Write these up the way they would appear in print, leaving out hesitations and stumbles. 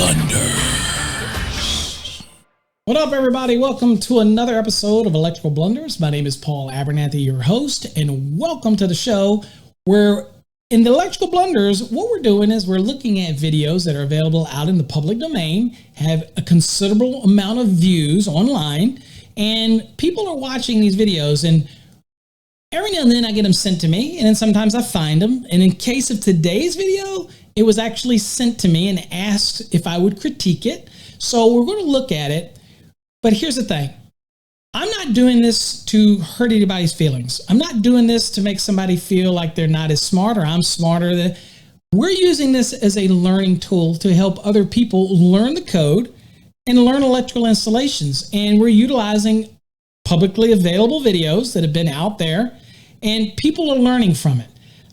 Blunders. What up, everybody? Welcome to another episode of Electrical Blunders. My name is Paul Abernathy, your host, and welcome to the show where in the Electrical Blunders, what we're doing is we're looking at videos that are available out in the public domain, have a considerable amount of views online, and people are watching these videos, and every now and then I get them sent to me, and then sometimes I find them. And in case of today's video, it was actually sent to me and asked if I would critique it. So we're going to look at it. But here's the thing. I'm not doing this to hurt anybody's feelings. I'm not doing this to make somebody feel like they're not as smart or I'm smarter. We're using this as a learning tool to help other people learn the code and learn electrical installations. And we're utilizing publicly available videos that have been out there, and people are learning from it.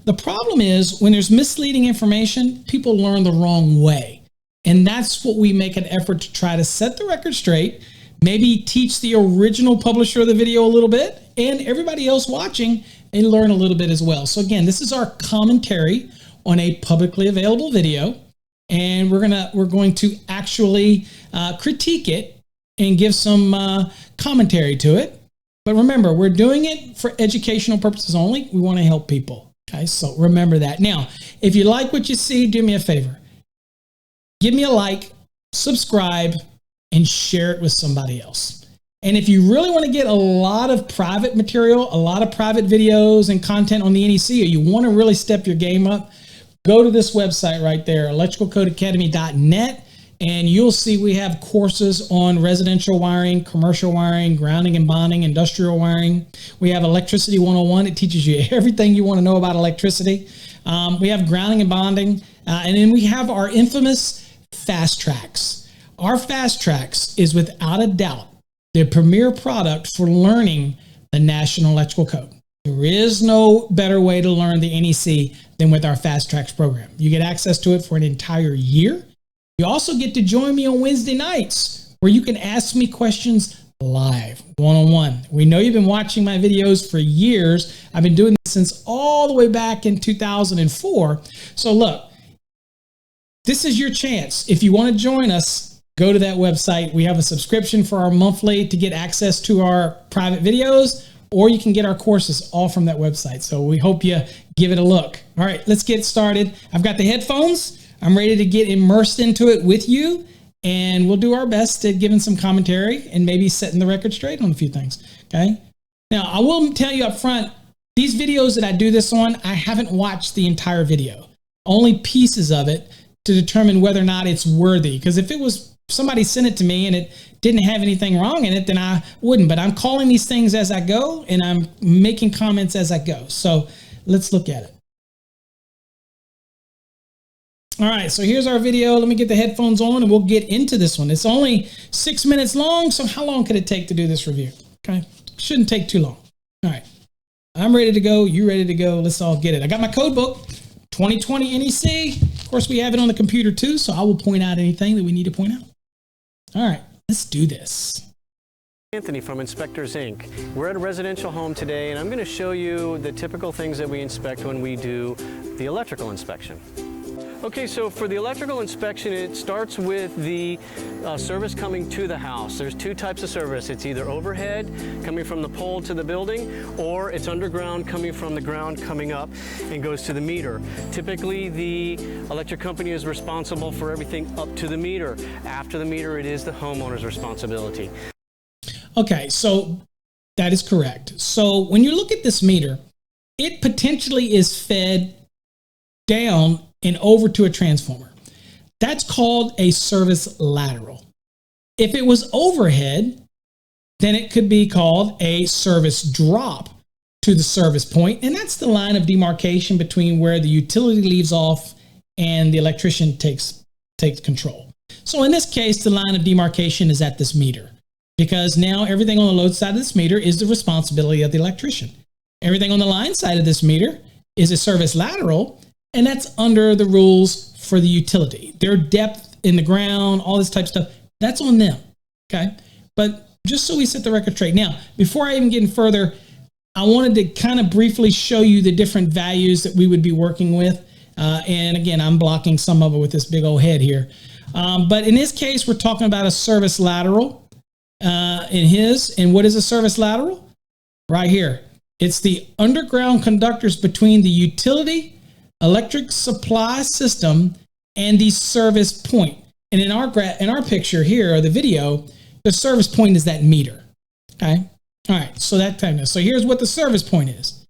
The problem is when there's misleading information, people learn the wrong way. And that's what we make an effort to try to set the record straight, maybe teach the original publisher of the video a little bit, and everybody else watching and learn a little bit as well. So again, this is our commentary on a publicly available video, and we're going to actually critique it and give some commentary to it. But remember, we're doing it for educational purposes only. We want to help people. Okay, so remember that. Now, if you like what you see, do me a favor. Give me a like, subscribe, and share it with somebody else. And if you really want to get a lot of private material, a lot of private videos and content on the NEC, or you want to really step your game up, go to this website right there, electricalcodeacademy.net. And you'll see we have courses on residential wiring, commercial wiring, grounding and bonding, industrial wiring. We have Electricity 101. It teaches you everything you want to know about electricity. We have grounding and bonding. And then we have our infamous Fast Tracks. Our Fast Tracks is without a doubt the premier product for learning the National Electrical Code. There is no better way to learn the NEC than with our Fast Tracks program. You get access to it for an entire year. You also get to join me on Wednesday nights where you can ask me questions live, one-on-one. We know you've been watching my videos for years. I've been doing this since all the way back in 2004. So look, this is your chance. If you want to join us, go to that website. We have a subscription for our monthly to get access to our private videos, or you can get our courses all from that website. So we hope you give it a look. All right, let's get started. I've got the headphones. I'm ready to get immersed into it with you, and we'll do our best at giving some commentary and maybe setting the record straight on a few things, okay? Now, I will tell you up front, these videos that I do this on, I haven't watched the entire video, only pieces of it to determine whether or not it's worthy. Because if it was somebody sent it to me and it didn't have anything wrong in it, then I wouldn't. But I'm calling these things as I go, and I'm making comments as I go. So let's look at it. All right, so here's our video. Let me get the headphones on and we'll get into this one. It's only 6 minutes long, so how long could it take to do this review? Okay, shouldn't take too long. All right, I'm ready to go. You ready to go? Let's all get it. I got my code book, 2020 NEC. Of course, we have it on the computer too, so I will point out anything that we need to point out. All right, let's do this. Anthony from Inspectors Inc. We're at a residential home today, and I'm going to show you the typical things that we inspect when we do the electrical inspection. Okay, so for the electrical inspection, it starts with the service coming to the house. There's two types of service. It's either overhead, coming from the pole to the building, or it's underground, coming from the ground, coming up, and goes to the meter. Typically, the electric company is responsible for everything up to the meter. After the meter, it is the homeowner's responsibility. Okay, so that is correct. So when you look at this meter, it potentially is fed down and over to a transformer. That's called a service lateral. If it was overhead, then it could be called a service drop to the service point, and that's the line of demarcation between where the utility leaves off and the electrician takes control. So in this case, the line of demarcation is at this meter, because now everything on the load side of this meter is the responsibility of the electrician. Everything on the line side of this meter is a service lateral, and that's under the rules for the utility. Their depth in the ground, all this type of stuff, that's on them, okay? But just so we set the record straight. Now, before I even get any further, I wanted to kind of briefly show you the different values that we would be working with. And again, I'm blocking some of it with this big old head here. But in this case, we're talking about a service lateral and what is a service lateral? Right here. It's the underground conductors between the utility electric supply system and the service point. And in our picture here, or the video, the service point is that meter. Okay. All right. So so here's what the service point is.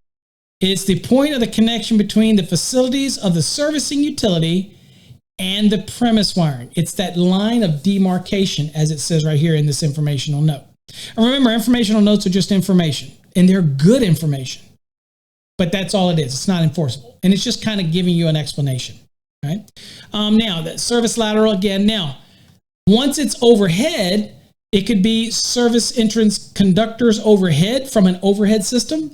It's the point of the connection between the facilities of the servicing utility and the premise wiring. It's that line of demarcation, as it says right here in this informational note. And remember, informational notes are just information, and they're good information. But that's all it is. It's not enforceable. And it's just kind of giving you an explanation. Right? Now, the service lateral again. Now, once it's overhead, it could be service entrance conductors overhead from an overhead system,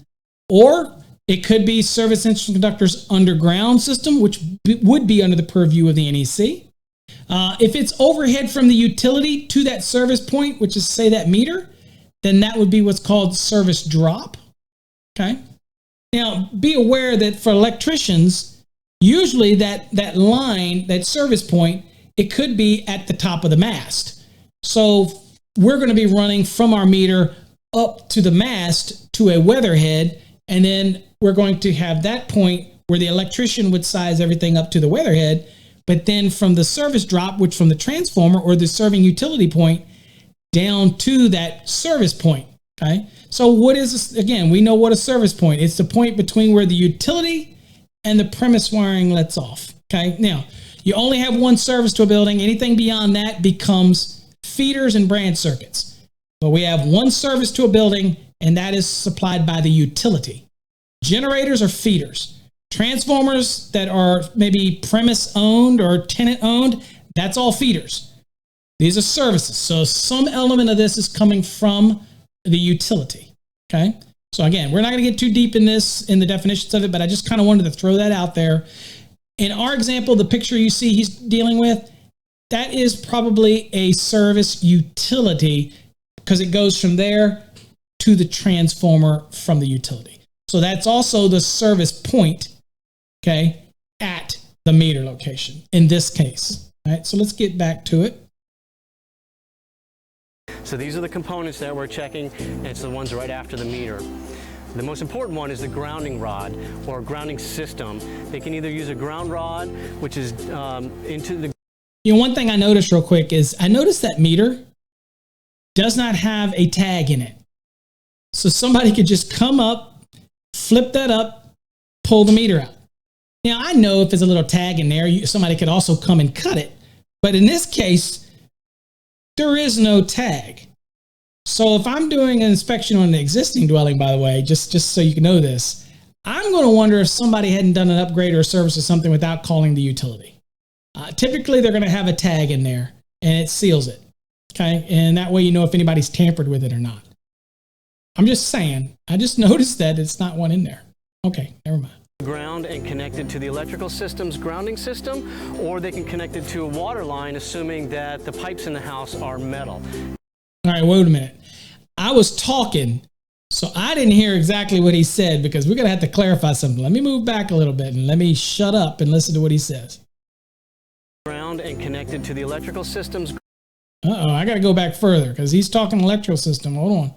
or it could be service entrance conductors underground system, which would be under the purview of the NEC. If it's overhead from the utility to that service point, which is, say, that meter, then that would be what's called service drop. Okay. Now, be aware that for electricians, usually that line, that service point, it could be at the top of the mast. So we're going to be running from our meter up to the mast to a weatherhead, and then we're going to have that point where the electrician would size everything up to the weatherhead, but then from the service drop, which from the transformer or the serving utility point, down to that service point. Okay. So what is this? Again, we know what a service point is. It's the point between where the utility and the premise wiring lets off. Okay. Now, you only have one service to a building. Anything beyond that becomes feeders and branch circuits. But we have one service to a building, and that is supplied by the utility. Generators are feeders. Transformers that are maybe premise owned or tenant owned, that's all feeders. These are services. So some element of this is coming from the utility. Okay. So again, we're not going to get too deep in the definitions of it, but I just kind of wanted to throw that out there. In our example, the picture you see he's dealing with, that is probably a service utility because it goes from there to the transformer from the utility. So that's also the service point, okay, at the meter location in this case. All right, so let's get back to it. So these are the components that we're checking, and it's the ones right after the meter. The most important one is the grounding rod or grounding system. They can either use a ground rod, which is into the... One thing I noticed real quick is I noticed that meter does not have a tag in it. So somebody could just come up, flip that up, pull the meter out. Now, I know if there's a little tag in there, somebody could also come and cut it. But in this case, there is no tag. So if I'm doing an inspection on an existing dwelling, by the way, just so you can know this, I'm going to wonder if somebody hadn't done an upgrade or a service or something without calling the utility. Typically, they're going to have a tag in there, and it seals it. Okay, and that way you know if anybody's tampered with it or not. I'm just saying. I just noticed that it's not one in there. Okay, never mind. Ground and connected to the electrical system's grounding system, or they can connect it to a water line, assuming that the pipes in the house are metal. All right, wait a minute. I was talking, so I didn't hear exactly what he said because we're going to have to clarify something. Let me move back a little bit and let me shut up and listen to what he says. Ground and connected to the electrical system's... I got to go back further because he's talking electrical system. Hold on.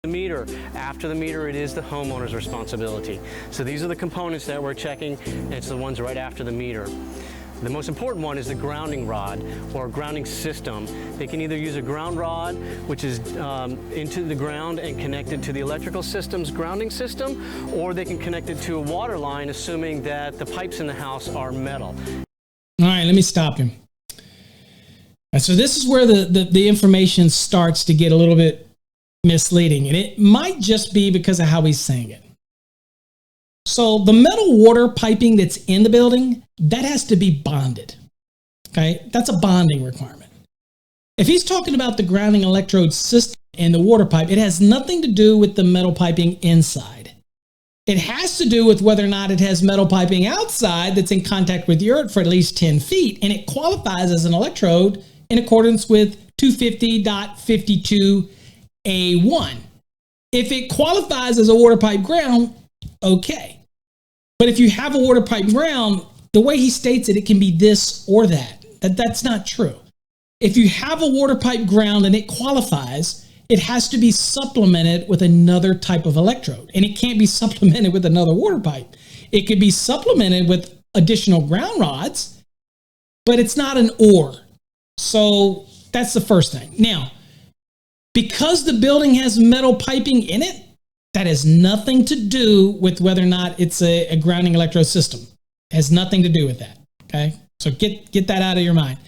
The meter. After the meter, it is the homeowner's responsibility. So these are the components that we're checking, and it's the ones right after the meter. The most important one is the grounding rod or grounding system. They can either use a ground rod, which is into the ground and connected to the electrical system's grounding system, or they can connect it to a water line, assuming that the pipes in the house are metal. All right, let me stop him. And so this is where the information starts to get a little bit misleading, and it might just be because of how he's saying it. So the metal water piping that's in the building, that has to be bonded. Okay, that's a bonding requirement. If he's talking about the grounding electrode system and the water pipe, it has nothing to do with the metal piping inside. It has to do with whether or not it has metal piping outside that's in contact with the earth for at least 10 feet, and it qualifies as an electrode in accordance with 250.52A1. If it qualifies as a water pipe ground, okay. But if you have a water pipe ground, the way he states it, it can be this or that. That's not true. If you have a water pipe ground and it qualifies, it has to be supplemented with another type of electrode. And it can't be supplemented with another water pipe. It could be supplemented with additional ground rods, but it's not an or. So that's the first thing. Now, because the building has metal piping in it, that has nothing to do with whether or not it's a grounding electrode system. It has nothing to do with that, okay? So get that out of your mind.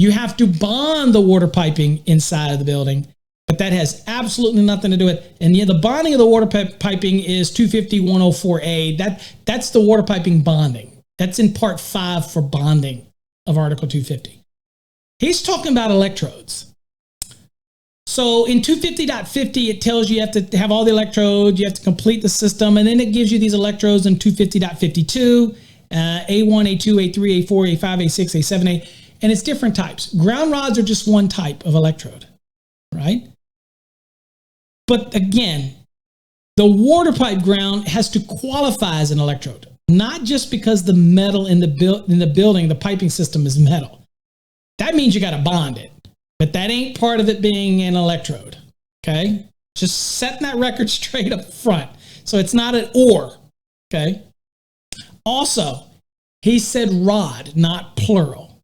You have to bond the water piping inside of the building, but that has absolutely nothing to do with it. And the bonding of the water piping is 250-104A. That's the water piping bonding. That's in part 5 for bonding of Article 250. He's talking about electrodes. So in 250.50, it tells you have to have all the electrodes, you have to complete the system, and then it gives you these electrodes in 250.52, A1, A2, A3, A4, A5, A6, A7, A, and it's different types. Ground rods are just one type of electrode, right? But again, the water pipe ground has to qualify as an electrode, not just because the metal in the building, the piping system is metal. That means you got to bond it. But that ain't part of it being an electrode, okay? Just setting that record straight up front. So it's not an or, okay? Also, he said rod, not plural.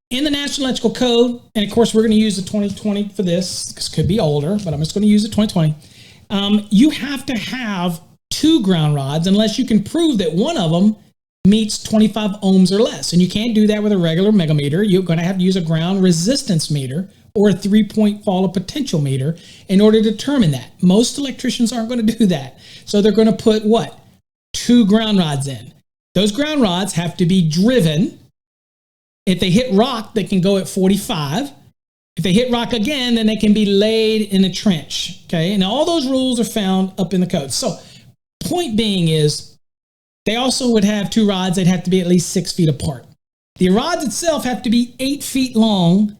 In the National Electrical Code, and of course we're going to use the 2020 for this, because it could be older, but I'm just going to use the 2020. You have to have 2 ground rods unless you can prove that one of them meets 25 ohms or less. And you can't do that with a regular megameter. You're going to have to use a ground resistance meter or a 3-point fall of potential meter in order to determine that. Most electricians aren't going to do that. So they're going to put what? 2 ground rods in. Those ground rods have to be driven. If they hit rock, they can go at 45. If they hit rock again, then they can be laid in a trench. Okay. And all those rules are found up in the code. So point being is, they also would have 2 rods that have to be at least 6 feet apart. The rods itself have to be 8 feet long,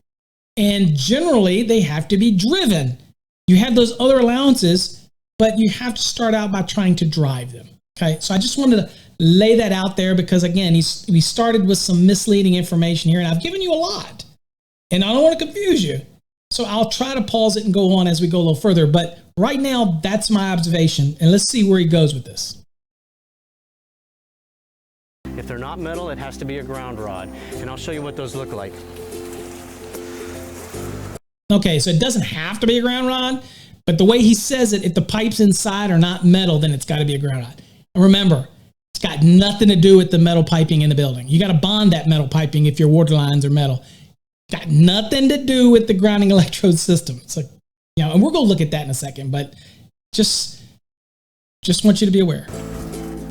and generally they have to be driven. You have those other allowances, but you have to start out by trying to drive them. Okay, so I just wanted to lay that out there because, again, we started with some misleading information here, and I've given you a lot, and I don't want to confuse you. So I'll try to pause it and go on as we go a little further, but right now that's my observation, and let's see where he goes with this. If they're not metal, it has to be a ground rod. And I'll show you what those look like. Okay, so it doesn't have to be a ground rod, but the way he says it, if the pipes inside are not metal, then it's got to be a ground rod. And remember, it's got nothing to do with the metal piping in the building. You got to bond that metal piping if your water lines are metal. Got nothing to do with the grounding electrode system. So, and we're going to look at that in a second, but just want you to be aware.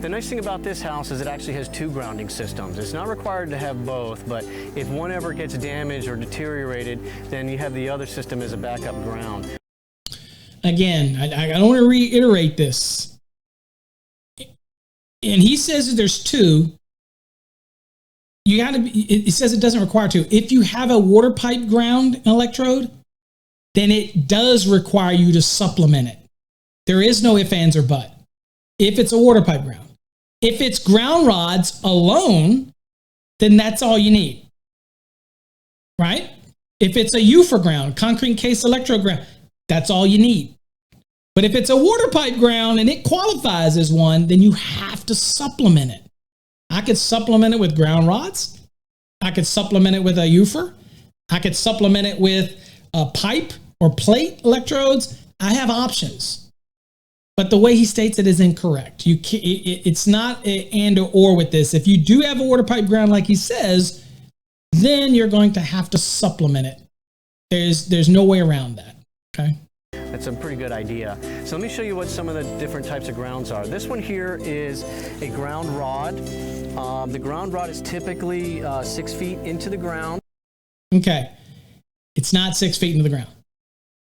The nice thing about this house is it actually has 2 grounding systems. It's not required to have both, but if one ever gets damaged or deteriorated, then you have the other system as a backup ground. Again, I don't want to reiterate this. And he says that there's 2. You got to be, it says it doesn't require 2. If you have a water pipe ground electrode, then it does require you to supplement it. There is no ifs, ands, or but. If it's a water pipe ground. If it's ground rods alone, then that's all you need, right? If it's a UFR ground, concrete case electrode ground, that's all you need. But if it's a water pipe ground and it qualifies as one, then you have to supplement it. I could supplement it with ground rods. I could supplement it with a UFR. I could supplement it with a pipe or plate electrodes. I have options. But the way he states it is incorrect. It's not an and or with this. If you do have a water pipe ground like he says, then you're going to have to supplement it. There's no way around that, okay? That's a pretty good idea. So let me show you what some of the different types of grounds are. This one here is a ground rod. The ground rod is typically 6 feet into the ground. Okay. It's not 6 feet into the ground.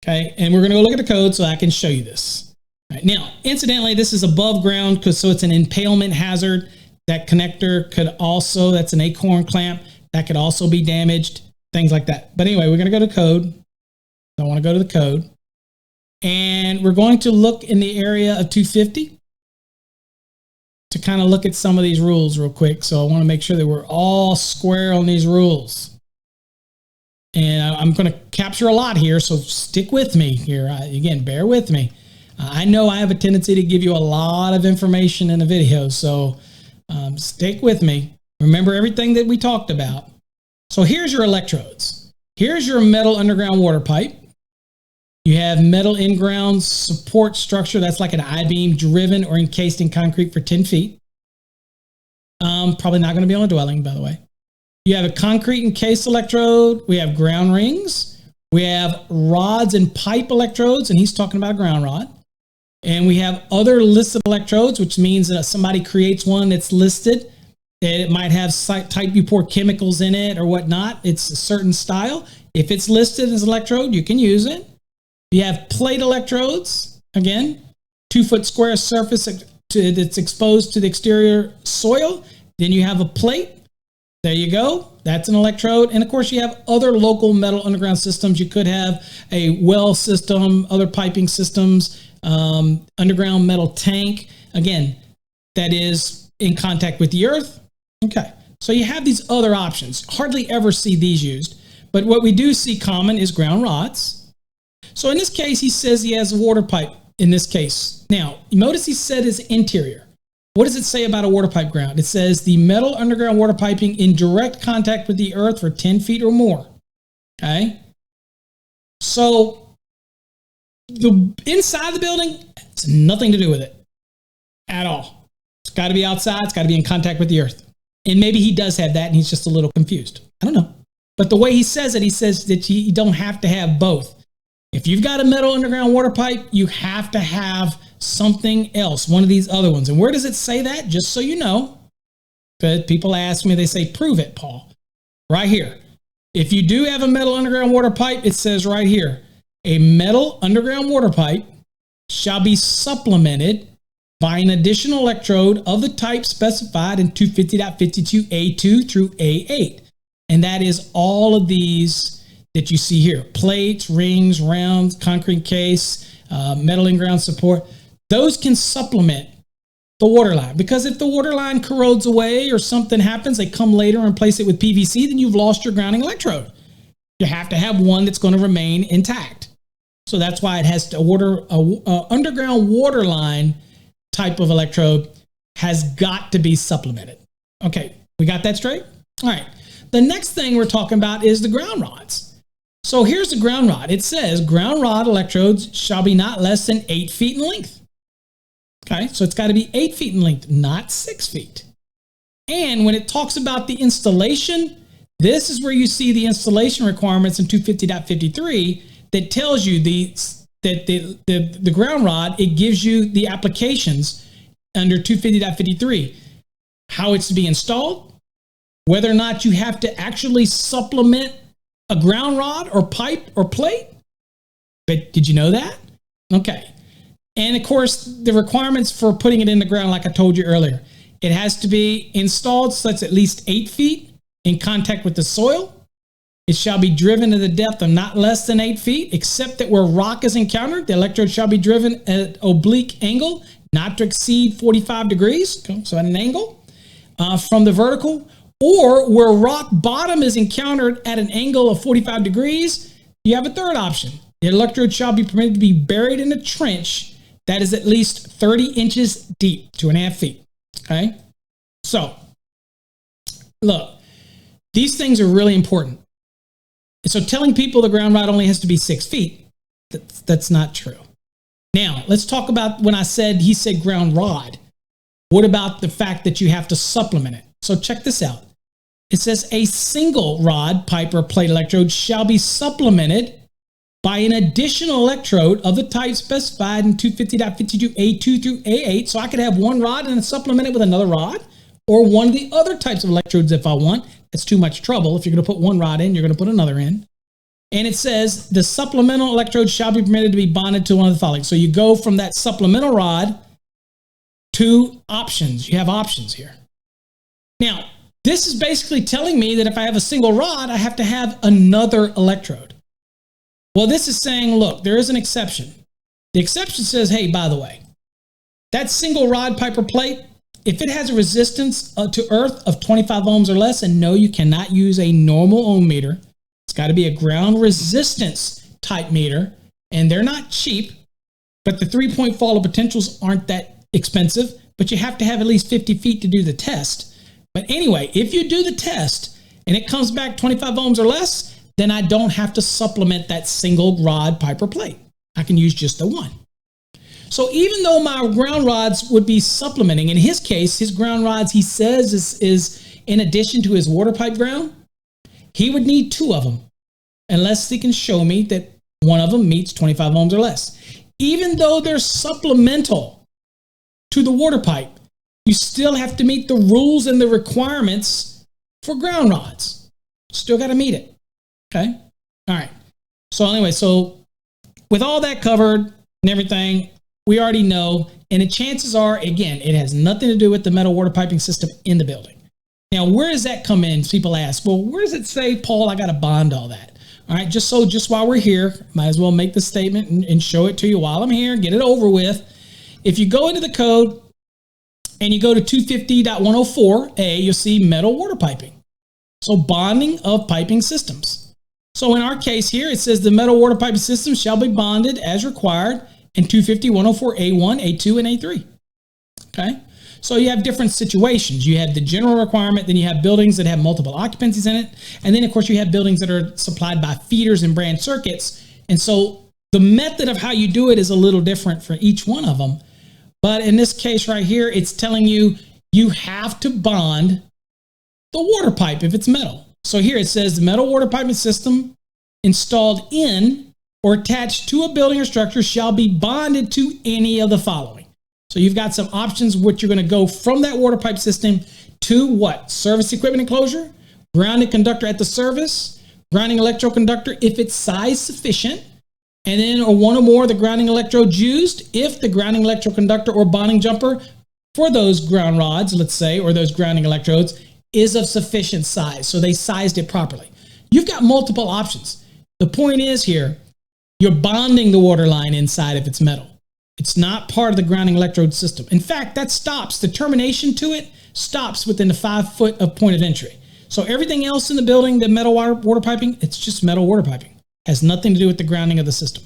Okay. And we're going to go look at the code so I can show you this. Right. Now, incidentally, this is above ground so it's an impalement hazard. That connector could also, that's an acorn clamp, that could also be damaged, things like that. But anyway, we're going to go to code. I want to go to the code. And we're going to look in the area of 250. to kind of look at some of these rules real quick. So I want to make sure that we're all square on these rules. And I'm going to capture a lot here, so stick with me here. Again, bear with me. I know I have a tendency to give you a lot of information in a video, so stick with me. Remember everything that we talked about. So here's your electrodes. Here's your metal underground water pipe. You have metal in-ground support structure. That's like an I-beam driven or encased in concrete for 10 feet. Probably not going to be on a dwelling, by the way. You have a concrete encased electrode. We have ground rings. We have rods and pipe electrodes, and he's talking about a ground rod. And we have other listed electrodes, which means that somebody creates one that's listed. It might have type you pour chemicals in it or whatnot. It's a certain style. If it's listed as electrode, you can use it. You have plate electrodes. Again, 2-foot square surface that's exposed to the exterior soil. Then you have a plate. There you go. That's an electrode. And of course, you have other local metal underground systems. You could have a well system, other piping systems, underground metal tank. Again, that is in contact with the earth. Okay. So you have these other options. Hardly ever see these used. But what we do see common is ground rods. So in this case, he says he has a water pipe in this case. Now, notice he said his interior. What does it say about a water pipe ground? It says the metal underground water piping in direct contact with the earth for 10 feet or more. Okay. So the inside the building has nothing to do with it at all. It's got to be outside. It's got to be in contact with the earth. And maybe he does have that and he's just a little confused. I don't know. But the way he says it, he says that you don't have to have both. If you've got a metal underground water pipe, you have to have something else, one of these other ones. And where does it say that? Just so you know, because people ask me, they say, prove it, Paul. Right here. If you do have a metal underground water pipe, it says right here, a metal underground water pipe shall be supplemented by an additional electrode of the type specified in 250.52A2 through A8. And that is all of these that you see here: plates, rings, rounds, concrete case, metal in-ground support. Those can supplement the water line, because if the water line corrodes away or something happens, they come later and replace it with PVC, then you've lost your grounding electrode. You have to have one that's going to remain intact. So that's why it has to underground water line type of electrode has got to be supplemented. Okay, we got that straight? All right. The next thing we're talking about is the ground rods. So here's the ground rod. It says ground rod electrodes shall be not less than 8 feet in length. Okay, so it's got to be 8 feet in length, not 6 feet. And when it talks about the installation, this is where you see the installation requirements in 250.53 that tells you the ground rod. It gives you the applications under 250.53, how it's to be installed, whether or not you have to actually supplement a ground rod or pipe or plate. But did you know that? Okay. And of course, the requirements for putting it in the ground, like I told you earlier, it has to be installed so it's at least 8 feet in contact with the soil. It shall be driven at a depth of not less than 8 feet, except that where rock is encountered, the electrode shall be driven at an oblique angle, not to exceed 45 degrees, so at an angle, from the vertical, or where rock bottom is encountered at an angle of 45 degrees, you have a third option. The electrode shall be permitted to be buried in a trench that is at least 30 inches deep, 2.5 feet. Okay? So, look, these things are really important. So telling people the ground rod only has to be 6 feet, that's not true. Now, let's talk about when he said ground rod. What about the fact that you have to supplement it? So check this out. It says a single rod, pipe, or plate electrode shall be supplemented by an additional electrode of the type specified in 250.52A2 through A8. So I could have one rod and supplement it with another rod, or one of the other types of electrodes if I want. That's too much trouble. If you're going to put one rod in, you're going to put another in. And it says the supplemental electrode shall be permitted to be bonded to one of the following. So you go from that supplemental rod to options. You have options here. Now, this is basically telling me that if I have a single rod, I have to have another electrode. Well, this is saying, look, there is an exception. The exception says, hey, by the way, that single rod, pipe, or plate, If it has a resistance to earth of 25 ohms or less, and no, you cannot use a normal ohm meter. It's got to be a ground resistance type meter, and they're not cheap, but the 3-point fall of potentials aren't that expensive, but you have to have at least 50 feet to do the test. But anyway, if you do the test and it comes back 25 ohms or less, then I don't have to supplement that single rod pipe or plate. I can use just the one. So even though my ground rods would be supplementing, in his case, his ground rods, he says, is in addition to his water pipe ground, he would need 2 of them, unless he can show me that one of them meets 25 ohms or less. Even though they're supplemental to the water pipe, you still have to meet the rules and the requirements for ground rods. Still got to meet it. Okay? All right. So anyway, so with all that covered and everything, we already know, and the chances are, again, it has nothing to do with the metal water piping system in the building. Now, where does that come in? People ask, well, where does it say, Paul, I got to bond all that? All right, just while we're here, might as well make the statement and show it to you while I'm here, get it over with. If you go into the code and you go to 250.104A, you'll see metal water piping. So bonding of piping systems. So in our case here, it says the metal water piping system shall be bonded as required in 250.104A1, A2, and A3. Okay? So you have different situations. You have the general requirement, then you have buildings that have multiple occupancies in it, and then of course you have buildings that are supplied by feeders and branch circuits. And so the method of how you do it is a little different for each one of them. But in this case right here, it's telling you you have to bond the water pipe if it's metal. So here it says the metal water piping system installed in or attached to a building or structure shall be bonded to any of the following. So you've got some options which you're going to go from that water pipe system to what? Service equipment enclosure, grounding conductor at the service, grounding electroconductor if it's size sufficient, and then one or more of the grounding electrodes used if the grounding electroconductor or bonding jumper for those ground rods, let's say, or those grounding electrodes is of sufficient size. So they sized it properly. You've got multiple options. The point is here, you're bonding the water line inside if it's metal. It's not part of the grounding electrode system. In fact, that stops. The termination to it stops within the 5 foot of point of entry. So everything else in the building, the metal water piping, it's just metal water piping. Has nothing to do with the grounding of the system.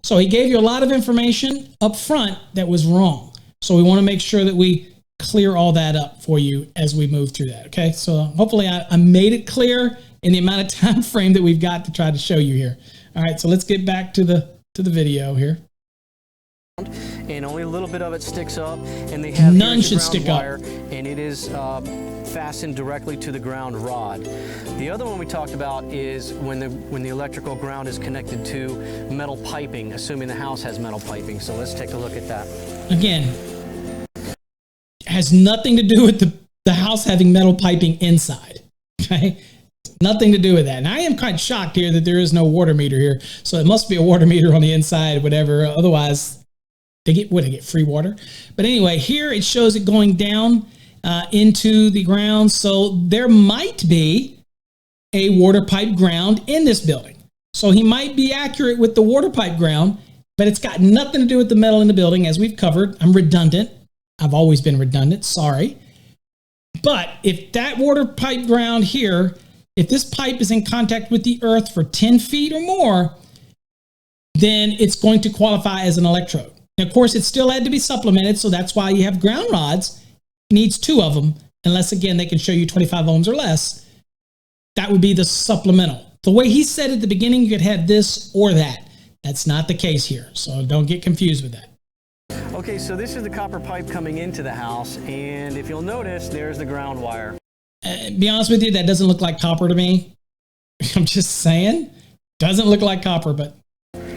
So he gave you a lot of information up front that was wrong. So we want to make sure that we clear all that up for you as we move through that. Okay, so hopefully I made it clear in the amount of time frame that we've got to try to show you here. All right, so let's get back to the video here. And only a little bit of it sticks up, and they have none should stick wire, up, and it is fastened directly to the ground rod. The other one we talked about is when the electrical ground is connected to metal piping, assuming the house has metal piping. So let's take a look at that. Again, has nothing to do with the house having metal piping inside. Okay, nothing to do with that. And I am quite shocked here that there is no water meter here. So it must be a water meter on the inside, whatever. Otherwise, they get free water. But anyway, here it shows it going down into the ground. So there might be a water pipe ground in this building. So he might be accurate with the water pipe ground, but it's got nothing to do with the metal in the building, as we've covered. I'm redundant. I've always been redundant. Sorry. But if that water pipe ground here, if this pipe is in contact with the earth for 10 feet or more, then it's going to qualify as an electrode. Now, of course, it still had to be supplemented, so that's why you have ground rods. It needs 2 of them, unless, again, they can show you 25 ohms or less. That would be the supplemental. The way he said at the beginning, you could have this or that. That's not the case here, so don't get confused with that. Okay, so this is the copper pipe coming into the house, and if you'll notice, there's the ground wire. Be honest with you, that doesn't look like copper to me. I'm just saying. Doesn't look like copper, but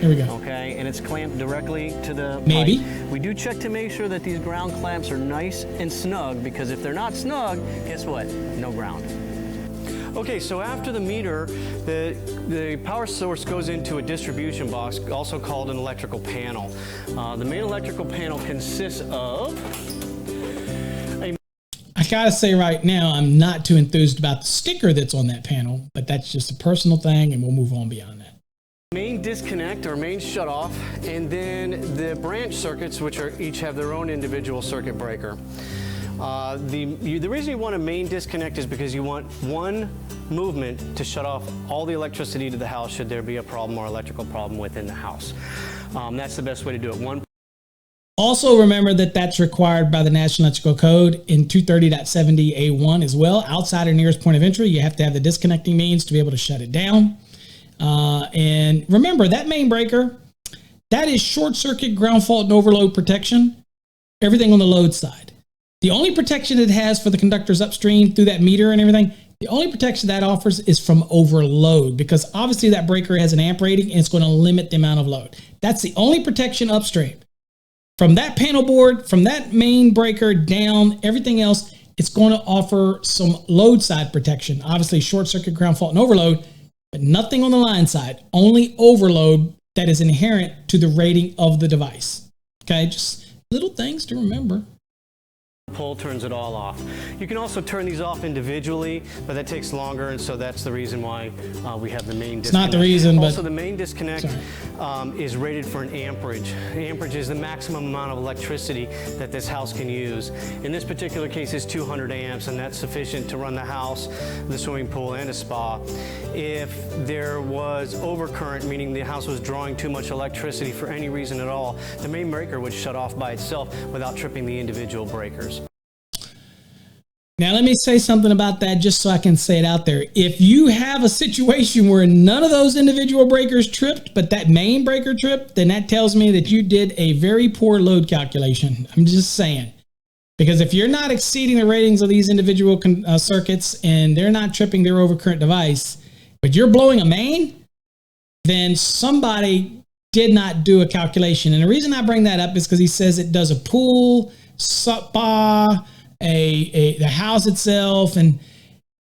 here we go. Okay, and it's clamped directly to the Maybe. pipe. We do check to make sure that these ground clamps are nice and snug, because if they're not snug, guess what? No ground. Okay, so after the meter, the power source goes into a distribution box, also called an electrical panel. The main electrical panel consists of I gotta say right now, I'm not too enthused about the sticker that's on that panel, but that's just a personal thing, and we'll move on beyond that. Main disconnect or main shutoff, and then the branch circuits, which each have their own individual circuit breaker. The reason you want a main disconnect is because you want one movement to shut off all the electricity to the house should there be a problem or electrical problem within the house. That's the best way to do it. Also remember that that's required by the National Electrical Code in 230.70A1 as well. Outside or nearest point of entry, you have to have the disconnecting means to be able to shut it down. And remember that main breaker, that is short circuit, ground fault, and overload protection. Everything on the load side. The only protection it has for the conductors upstream through that meter and everything, the only protection that offers is from overload, because obviously that breaker has an amp rating and it's going to limit the amount of load. That's the only protection upstream. From that panel board, from that main breaker down, everything else, it's going to offer some load side protection. Obviously short circuit, ground fault, and overload, but nothing on the line side, only overload that is inherent to the rating of the device. Okay, just little things to remember. Pull turns it all off. You can also turn these off individually, but that takes longer, and so that's the reason why we have the main disconnect. It's not the reason, but also the main disconnect is rated for an amperage. Amperage is the maximum amount of electricity that this house can use. In this particular case, it's 200 amps, and that's sufficient to run the house, the swimming pool, and a spa. If there was overcurrent, meaning the house was drawing too much electricity for any reason at all, the main breaker would shut off by itself without tripping the individual breakers. Now, let me say something about that just so I can say it out there. If you have a situation where none of those individual breakers tripped, but that main breaker tripped, then that tells me that you did a very poor load calculation. I'm just saying. Because if you're not exceeding the ratings of these individual circuits and they're not tripping their overcurrent device, but you're blowing a main, then somebody did not do a calculation. And the reason I bring that up is because he says it does a pool, spa, the house itself, and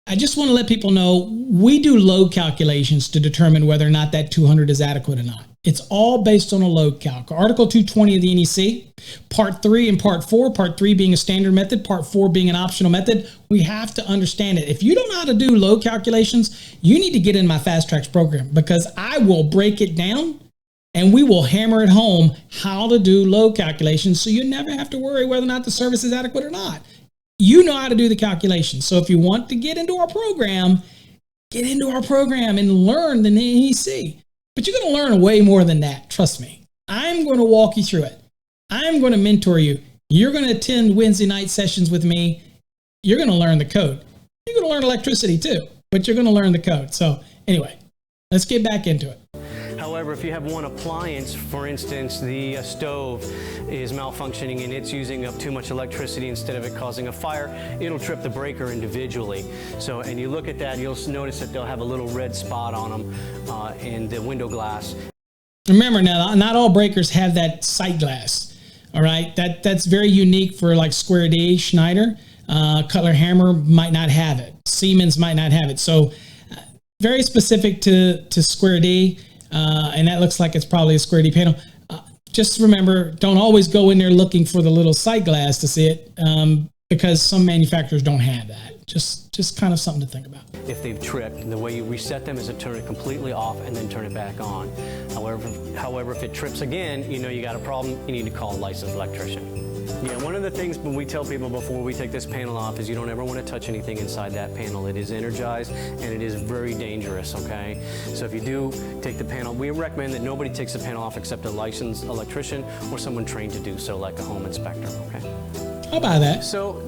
I just want to let people know we do load calculations to determine whether or not that 200 is adequate or not. It's all based on a load calc. Article 220 of the NEC, Part 3 and Part 4, Part 3 being a standard method, Part 4 being an optional method. We have to understand it. If you don't know how to do load calculations, you need to get in my Fast Tracks program, because I will break it down and we will hammer it home how to do load calculations so you never have to worry whether or not the service is adequate or not. You know how to do the calculations. So if you want to get into our program, get into our program and learn the NEC. But you're going to learn way more than that. Trust me. I'm going to walk you through it. I'm going to mentor you. You're going to attend Wednesday night sessions with me. You're going to learn the code. You're going to learn electricity too, but you're going to learn the code. So anyway, let's get back into it. However, if you have one appliance, for instance, the stove is malfunctioning and it's using up too much electricity, instead of it causing a fire, it'll trip the breaker individually. So, and you look at that, you'll notice that they'll have a little red spot on them in the window glass. Remember now, not all breakers have that sight glass. All right, that's very unique for like Square D, Schneider, Cutler Hammer might not have it. Siemens might not have it. So very specific to Square D. And that looks like it's probably a Square D panel. Just remember, don't always go in there looking for the little sight glass to see it, because some manufacturers don't have that. Just kind of something to think about. If they've tripped, the way you reset them is to turn it completely off and then turn it back on. However, if it trips again, you know you got a problem, you need to call a licensed electrician. Yeah, one of the things when we tell people before we take this panel off is you don't ever want to touch anything inside that panel. It is energized and it is very dangerous, okay? So if you do take the panel, we recommend that nobody takes the panel off except a licensed electrician or someone trained to do so, like a home inspector, okay? I'll buy that. So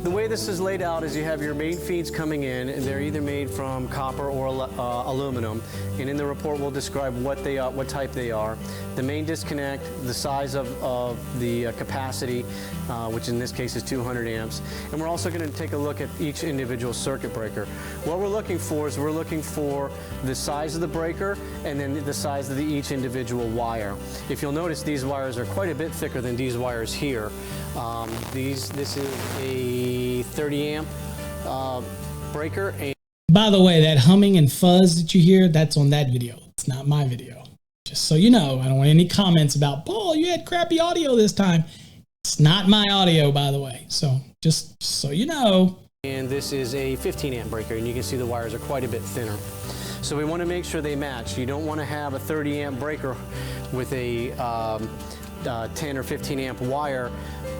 the way this is laid out is you have your main feeds coming in, and they're either made from copper or aluminum. And in the report, we'll describe what they are, what type they are, the main disconnect, the size of the capacity, which in this case is 200 amps. And we're also going to take a look at each individual circuit breaker. What we're looking for is we're looking for the size of the breaker and then the size of each individual wire. If you'll notice, these wires are quite a bit thicker than these wires here. This is a 30 amp breaker. And by the way, that humming and fuzz that you hear, that's on that video. It's not my video. Just so you know, I don't want any comments about, Paul, you had crappy audio this time. It's not my audio, by the way. So just so you know. And this is a 15 amp breaker, and you can see the wires are quite a bit thinner. So we want to make sure they match. You don't want to have a 30 amp breaker with a 10 or 15 amp wire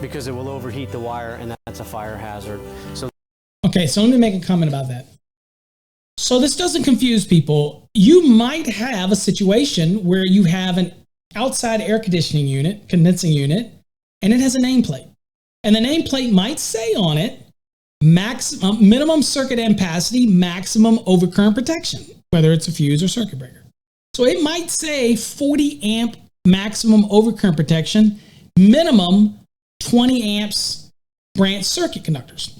because it will overheat the wire, and that's a fire hazard. Okay, so let me make a comment about that. So this doesn't confuse people. You might have a situation where you have an outside air conditioning unit, condensing unit, and it has a nameplate. And the nameplate might say on it, minimum circuit ampacity, maximum overcurrent protection, whether it's a fuse or circuit breaker. So it might say 40 amp maximum overcurrent protection, minimum 20 amps branch circuit conductors.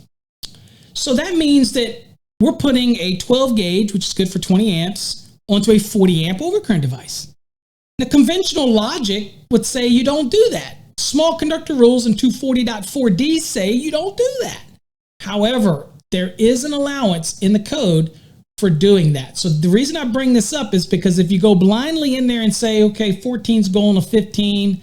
So that means that we're putting a 12 gauge, which is good for 20 amps, onto a 40 amp overcurrent device. The conventional logic would say you don't do that. Small conductor rules in 240.4d say you don't do that. However, there is an allowance in the code for doing that. So the reason I bring this up is because if you go blindly in there and say, okay, 14's going to 15,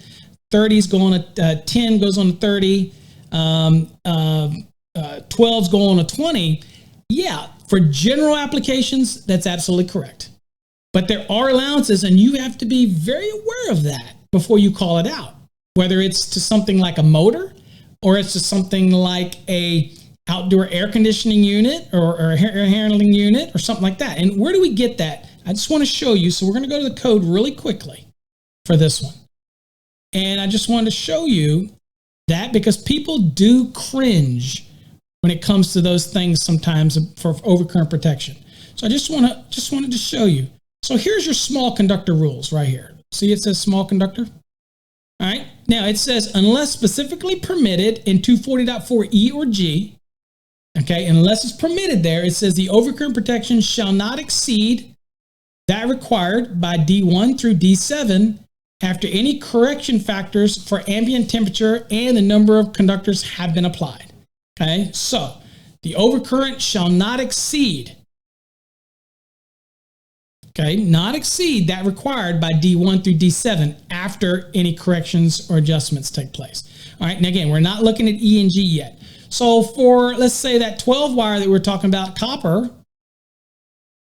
30's going to 10 goes on to 30, 12's going to 20, yeah, for general applications, that's absolutely correct. But there are allowances, and you have to be very aware of that before you call it out, whether it's to something like a motor or it's to something like a outdoor air conditioning unit or a air handling unit or something like that. And where do we get that? I just want to show you. So we're going to go to the code really quickly for this one. And I just wanted to show you that because people do cringe when it comes to those things sometimes for overcurrent protection. So I just wanted to show you. So here's your small conductor rules right here. See, it says small conductor. All right. Now it says unless specifically permitted in 240.4E or G. Okay. Unless it's permitted there, it says the overcurrent protection shall not exceed that required by D1 through D7 after any correction factors for ambient temperature and the number of conductors have been applied. Okay, so the overcurrent shall not exceed, not exceed that required by D1 through D7 after any corrections or adjustments take place. All right, and again, we're not looking at E and G yet. So for, let's say that 12 wire that we're talking about, copper,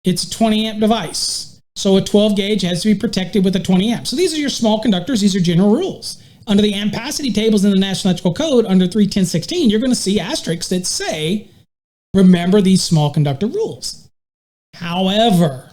it's a 20 amp device. So a 12 gauge has to be protected with a 20 amp. So these are your small conductors. These are general rules. Under the ampacity tables in the National Electrical Code, under 31016, you're going to see asterisks that say, remember these small conductor rules. However,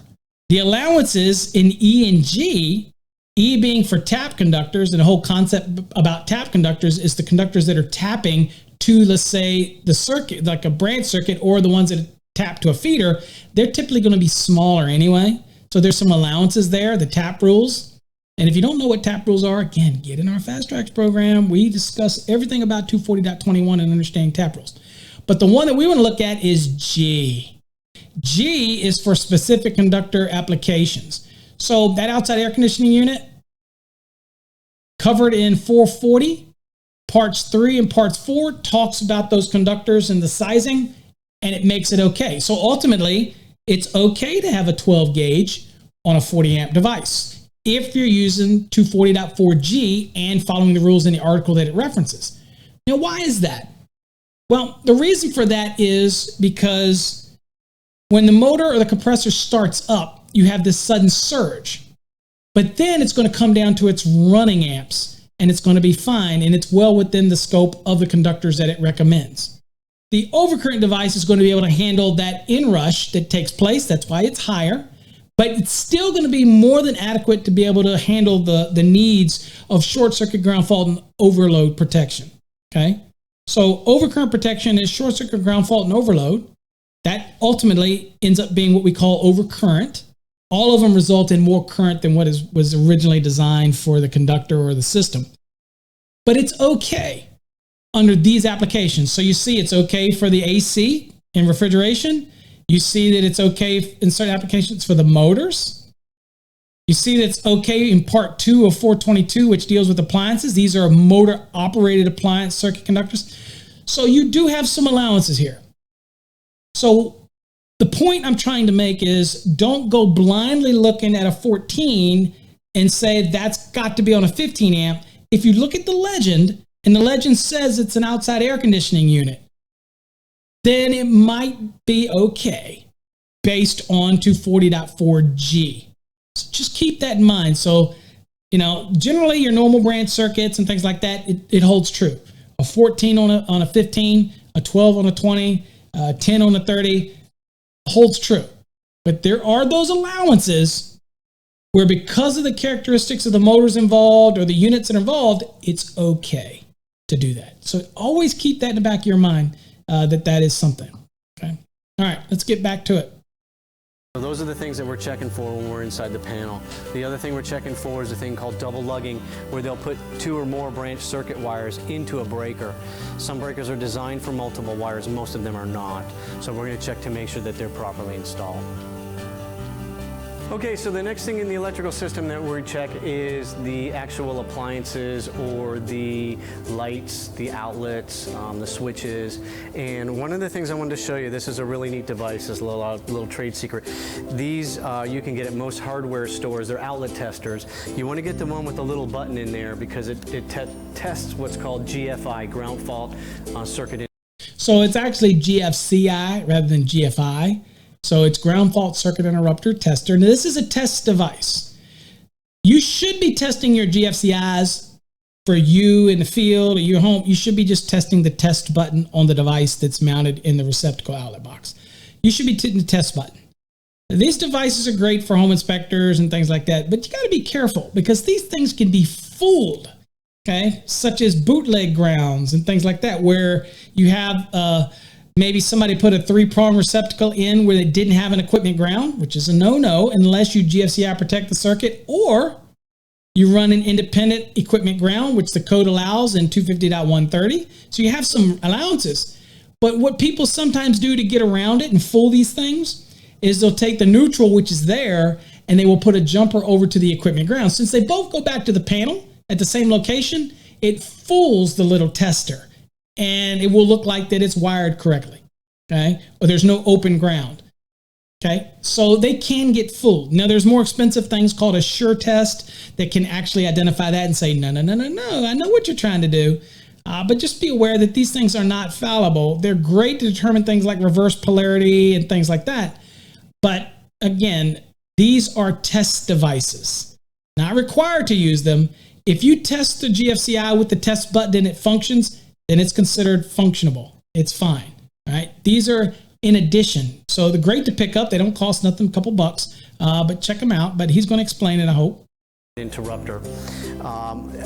the allowances in E and G, E being for tap conductors, and the whole concept about tap conductors is the conductors that are tapping to, let's say, the circuit, like a branch circuit, or the ones that tap to a feeder, they're typically going to be smaller anyway. So there's some allowances there, the tap rules. And if you don't know what tap rules are, again, get in our Fast Tracks program. We discuss everything about 240.21 and understanding tap rules. But the one that we want to look at is G. G is for specific conductor applications. So that outside air conditioning unit, covered in 440, parts 3 and parts 4 talks about those conductors and the sizing, and it makes it okay. So ultimately, it's okay to have a 12 gauge on a 40 amp device if you're using 240.4G and following the rules in the article that it references. Now, why is that? Well, the reason for that is because when the motor or the compressor starts up, you have this sudden surge, but then it's going to come down to its running amps and it's going to be fine, and it's well within the scope of the conductors that it recommends. The overcurrent device is going to be able to handle that inrush that takes place. That's why it's higher. But it's still going to be more than adequate to be able to handle the needs of short circuit, ground fault, and overload protection. Okay? So overcurrent protection is short circuit, ground fault, and overload. That ultimately ends up being what we call overcurrent. All of them result in more current than what was originally designed for the conductor or the system. But it's okay under these applications. So you see it's okay for the AC and refrigeration. You see that it's okay in certain applications for the motors. You see that it's okay in part 2 of 422, which deals with appliances. These are motor operated appliance circuit conductors. So you do have some allowances here. So the point I'm trying to make is don't go blindly looking at a 14 and say that's got to be on a 15 amp. If you look at the legend, and the legend says it's an outside air conditioning unit, then it might be okay based on 240.4G. So just keep that in mind. So, generally your normal branch circuits and things like that, it holds true. A a 14 on a 15, a 12 on a 20, 10 on a 30 holds true. But there are those allowances where, because of the characteristics of the motors involved or the units that are involved, it's okay to do that. So always keep that in the back of your mind, that is something. Okay. All right, let's get back to it. So those are the things that we're checking for when we're inside the panel. The other thing we're checking for is a thing called double lugging, where they'll put 2 or more branch circuit wires into a breaker. Some breakers are designed for multiple wires, most of them are not. So we're going to check to make sure that they're properly installed. Okay, so the next thing in the electrical system that we check is the actual appliances, or the lights, the outlets, the switches. And one of the things I wanted to show you, this is a really neat device, this little trade secret. These you can get at most hardware stores. They're outlet testers. You want to get the one with the little button in there because it tests what's called GFI, ground fault circuit. So it's actually GFCI rather than GFI. So it's ground fault circuit interrupter tester. Now, this is a test device. You should be testing your GFCIs for you in the field or your home. You should be just testing the test button on the device that's mounted in the receptacle outlet box. You should be hitting the test button. Now, these devices are great for home inspectors and things like that, but you got to be careful because these things can be fooled, okay? Such as bootleg grounds and things like that, where you have maybe somebody put a 3-prong receptacle in where they didn't have an equipment ground, which is a no-no unless you GFCI protect the circuit, or you run an independent equipment ground, which the code allows in 250.130. So you have some allowances. But what people sometimes do to get around it and fool these things is they'll take the neutral, which is there, and they will put a jumper over to the equipment ground. Since they both go back to the panel at the same location, it fools the little tester. And it will look like that it's wired correctly, okay? Or there's no open ground, okay? So they can get fooled. Now, there's more expensive things called a sure test that can actually identify that and say, no, I know what you're trying to do. But just be aware that these things are not fallible. They're great to determine things like reverse polarity and things like that. But again, these are test devices, not required to use them. If you test the GFCI with the test button and it functions, then it's considered functionable. It's fine. All right. These are in addition. So they're great to pick up. They don't cost nothing, a couple bucks, but check them out. But he's going to explain it, I hope. Interrupter.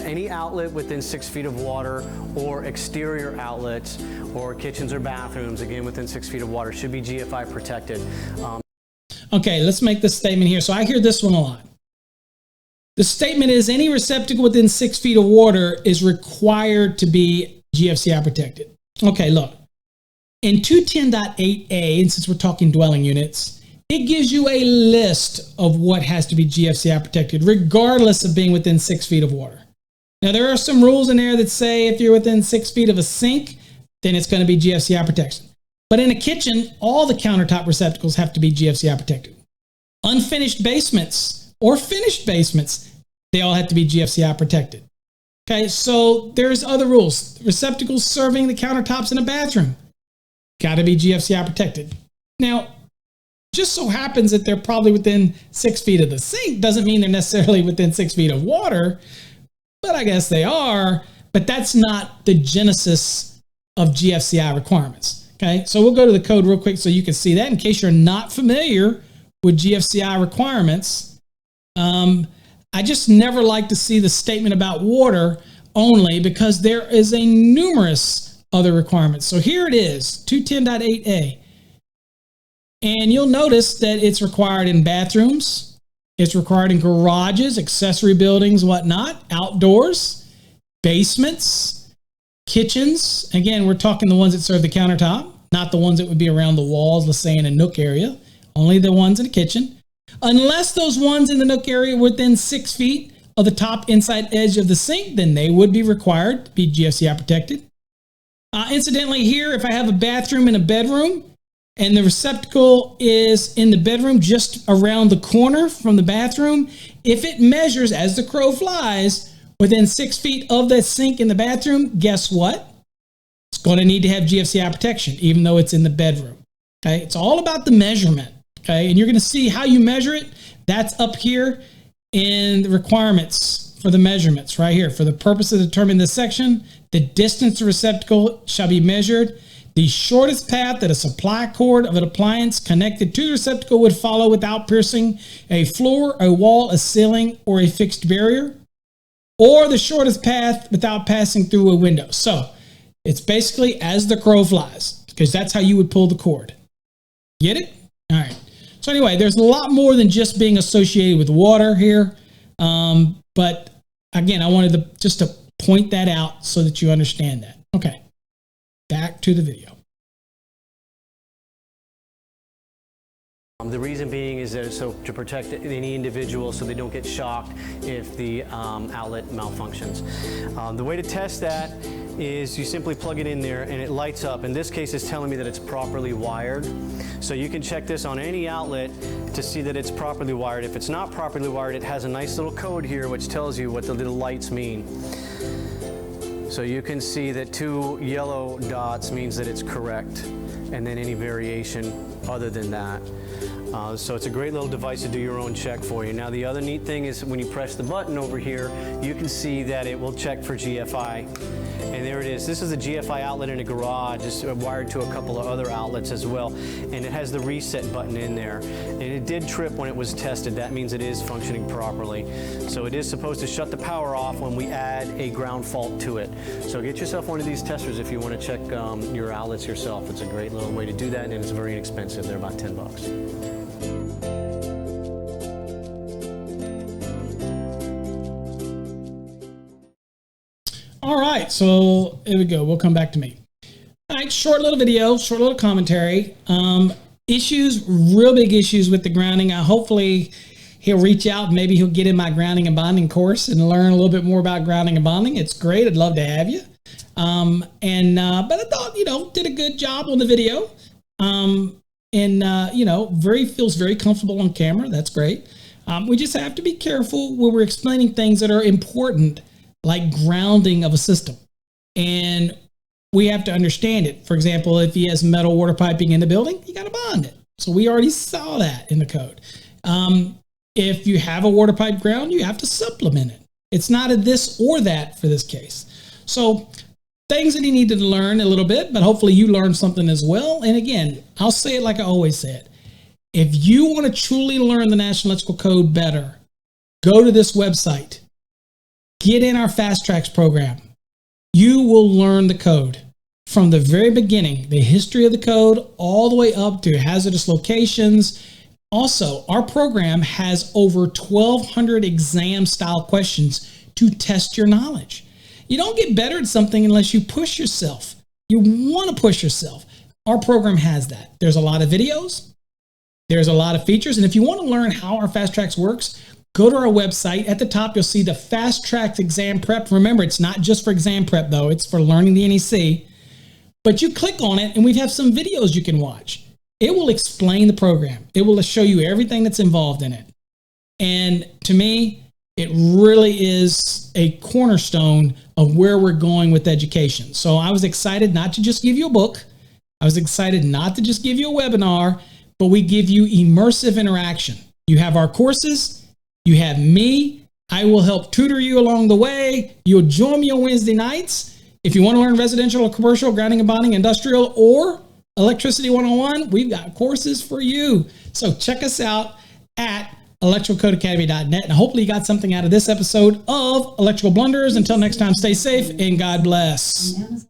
Any outlet within 6 feet of water, or exterior outlets, or kitchens or bathrooms, again within 6 feet of water, should be GFI protected. Okay, let's make this statement here. So I hear this one a lot. The statement is any receptacle within 6 feet of water is required to be GFCI protected. Okay, look. In 210.8a, and since we're talking dwelling units, it gives you a list of what has to be GFCI protected, regardless of being within 6 feet of water. Now, there are some rules in there that say if you're within 6 feet of a sink, then it's going to be GFCI protection. But in a kitchen, all the countertop receptacles have to be GFCI protected. Unfinished basements or finished basements, they all have to be GFCI protected. Okay, so there's other rules. Receptacles serving the countertops in a bathroom, got to be GFCI protected. Now, just so happens that they're probably within 6 feet of the sink doesn't mean they're necessarily within 6 feet of water, but I guess they are. But that's not the genesis of GFCI requirements. Okay, so we'll go to the code real quick so you can see that in case you're not familiar with GFCI requirements. I just never like to see the statement about water only because there is a numerous other requirements. So here it is, 210.8a. And you'll notice that it's required in bathrooms, it's required in garages, accessory buildings, whatnot, outdoors, basements, kitchens. Again, we're talking the ones that serve the countertop, not the ones that would be around the walls, let's say in a nook area, only the ones in the kitchen. Unless those ones in the nook area were within 6 feet of the top inside edge of the sink, then they would be required to be GFCI protected. Incidentally, here, if I have a bathroom and a bedroom, and the receptacle is in the bedroom just around the corner from the bathroom, if it measures, as the crow flies, within 6 feet of the sink in the bathroom, guess what? It's going to need to have GFCI protection, even though it's in the bedroom. Okay, it's all about the measurement. Okay, and you're going to see how you measure it. That's up here in the requirements for the measurements right here. For the purpose of determining this section, the distance to the receptacle shall be measured. The shortest path that a supply cord of an appliance connected to the receptacle would follow without piercing a floor, a wall, a ceiling, or a fixed barrier, or the shortest path without passing through a window. So it's basically as the crow flies, because that's how you would pull the cord. Get it? All right. So anyway, there's a lot more than just being associated with water here. But again, I wanted to point that out so that you understand that. Okay. Back to the video. The reason being is that so to protect any individual so they don't get shocked if the outlet malfunctions. The way to test that is you simply plug it in there and it lights up. In this case, it's telling me that it's properly wired. So you can check this on any outlet to see that it's properly wired. If it's not properly wired, it has a nice little code here which tells you what the little lights mean. So you can see that 2 yellow dots means that it's correct, and then any variation other than that. So it's a great little device to do your own check for you. Now the other neat thing is when you press the button over here, you can see that it will check for GFI. And there it is. This is a GFI outlet in a garage. It's wired to a couple of other outlets as well. And it has the reset button in there. And it did trip when it was tested. That means it is functioning properly. So it is supposed to shut the power off when we add a ground fault to it. So get yourself one of these testers if you want to check your outlets yourself. It's a great little way to do that, and it's very inexpensive. They're about $10. All right, so here we go. We'll come back to me. All right, short little video, short little commentary. Issues, real big issues with the grounding. Hopefully he'll reach out. Maybe he'll get in my grounding and bonding course and learn a little bit more about grounding and bonding. It's great. I'd love to have you. But I thought, did a good job on the video. Feels very comfortable on camera. That's great. We just have to be careful when we're explaining things that are important, like grounding of a system. And we have to understand it. For example, if he has metal water piping in the building, you got to bond it. So we already saw that in the code. If you have a water pipe ground, you have to supplement it. It's not a this or that for this case. So things that he needed to learn a little bit, but hopefully you learned something as well. And again, I'll say it like I always say it. If you want to truly learn the National Electrical Code better, go to this website. Get in our Fast Tracks program. You will learn the code from the very beginning, the history of the code, all the way up to hazardous locations. Also, our program has over 1,200 exam-style questions to test your knowledge. You don't get better at something unless you push yourself. You want to push yourself. Our program has that. There's a lot of videos. There's a lot of features. And if you want to learn how our Fast Tracks works, go to our website. At the top, you'll see the Fast Tracks exam prep. Remember, it's not just for exam prep, though. It's for learning the NEC. But you click on it, and we have some videos you can watch. It will explain the program. It will show you everything that's involved in it. And to me, it really is a cornerstone of where we're going with education. So I was excited not to just give you a book. I was excited not to just give you a webinar, but we give you immersive interaction. You have our courses. You have me. I will help tutor you along the way. You'll join me on Wednesday nights. If you want to learn residential or commercial, grounding and bonding, industrial, or electricity 101, we've got courses for you. So check us out at electricalcodeacademy.net. And hopefully you got something out of this episode of Electrical Blunders. Until next time, stay safe and God bless.